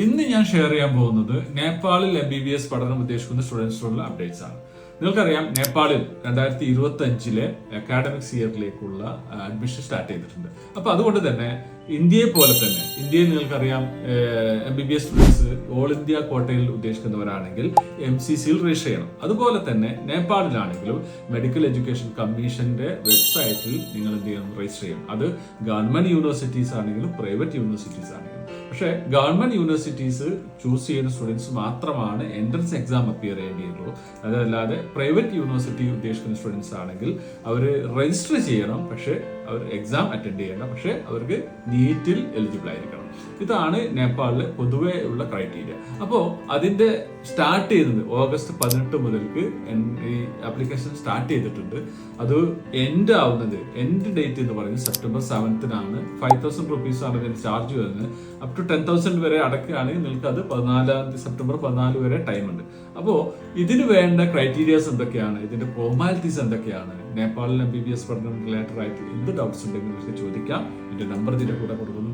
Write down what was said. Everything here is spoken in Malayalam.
ഇന്ന് ഞാൻ ഷെയർ ചെയ്യാൻ പോകുന്നത് നേപ്പാളിൽ MBBS പഠനം ഉദ്ദേശിക്കുന്ന സ്റ്റുഡൻസിനുള്ള അപ്ഡേറ്റ്സ് ആണ്. നിങ്ങൾക്കറിയാം, നേപ്പാളിൽ 2025 അക്കാഡമിക്സ് ഇയറിലേക്കുള്ള അഡ്മിഷൻ സ്റ്റാർട്ട് ചെയ്തിട്ടുണ്ട്. അപ്പൊ അതുകൊണ്ട് തന്നെ ഇന്ത്യയെ പോലെ തന്നെ ഇന്ത്യയിൽ നിങ്ങൾക്കറിയാം MBBS സ്റ്റുഡൻസ് ഓൾ ഇന്ത്യ കോട്ടയിൽ ഉദ്ദേശിക്കുന്നവരാണെങ്കിൽ MCCയിൽ രജിസ്റ്റർ ചെയ്യണം. അതുപോലെ തന്നെ നേപ്പാളിലാണെങ്കിലും മെഡിക്കൽ എഡ്യൂക്കേഷൻ കമ്മീഷന്റെ വെബ്സൈറ്റിൽ നിങ്ങൾ എന്ത് ചെയ്യണം, രജിസ്റ്റർ ചെയ്യണം. അത് ഗവൺമെന്റ് യൂണിവേഴ്സിറ്റീസ് ആണെങ്കിലും പ്രൈവറ്റ് യൂണിവേഴ്സിറ്റീസ് ആണെങ്കിലും. പക്ഷേ ഗവൺമെന്റ് യൂണിവേഴ്സിറ്റീസ് ചൂസ് ചെയ്യുന്ന സ്റ്റുഡൻസ് മാത്രമാണ് എൻട്രൻസ് എക്സാം അപ്പിയർ ചെയ്യേണ്ടിയുള്ളൂ. അതല്ലാതെ പ്രൈവറ്റ് യൂണിവേഴ്സിറ്റി ഉദ്ദേശിക്കുന്ന സ്റ്റുഡൻസ് ആണെങ്കിൽ അവർ രജിസ്റ്റർ ചെയ്യണം, പക്ഷേ അവർ എക്സാം അറ്റൻഡ് ചെയ്യണം, പക്ഷേ അവർക്ക് നീറ്റിൽ എലിജിബിൾ ആയിരിക്കണം. ഇതാണ് നേപ്പാളിലെ പൊതുവേ ഉള്ള ക്രൈറ്റീരിയ. അപ്പോൾ അതിന്റെ സ്റ്റാർട്ട് ചെയ്യുന്നത് ഓഗസ്റ്റ് 18 മുതൽക്ക് ഈ ആപ്ലിക്കേഷൻ സ്റ്റാർട്ട് ചെയ്തിട്ടുണ്ട്. അത് എൻഡ് ഡേറ്റ് എന്ന് പറയുന്നത് സെപ്റ്റംബർ 7 5,000 rupees ആണ് ഇതിന് ചാർജ് വരുന്നത്. അപ് ടു 10,000 വരെ അടക്കുകയാണെങ്കിൽ നിങ്ങൾക്ക് അത് സെപ്റ്റംബർ 14 വരെ ടൈം ഉണ്ട്. അപ്പോൾ ഇതിന് വേണ്ട ക്രൈറ്റീരിയാസ് എന്തൊക്കെയാണ്, ഇതിന്റെ ഫോർമാലിറ്റീസ് എന്തൊക്കെയാണ്, നേപ്പാളിൽ MBBS പഠനം റിലേറ്റഡ് ആയിട്ട് എന്ത് ഡൗട്ട്സ് ഉണ്ടെങ്കിൽ നിങ്ങൾക്ക് ചോദിക്കാം. എന്റെ നമ്പർ ഇതിന്റെ കൂടെ കൊടുക്കുന്നു.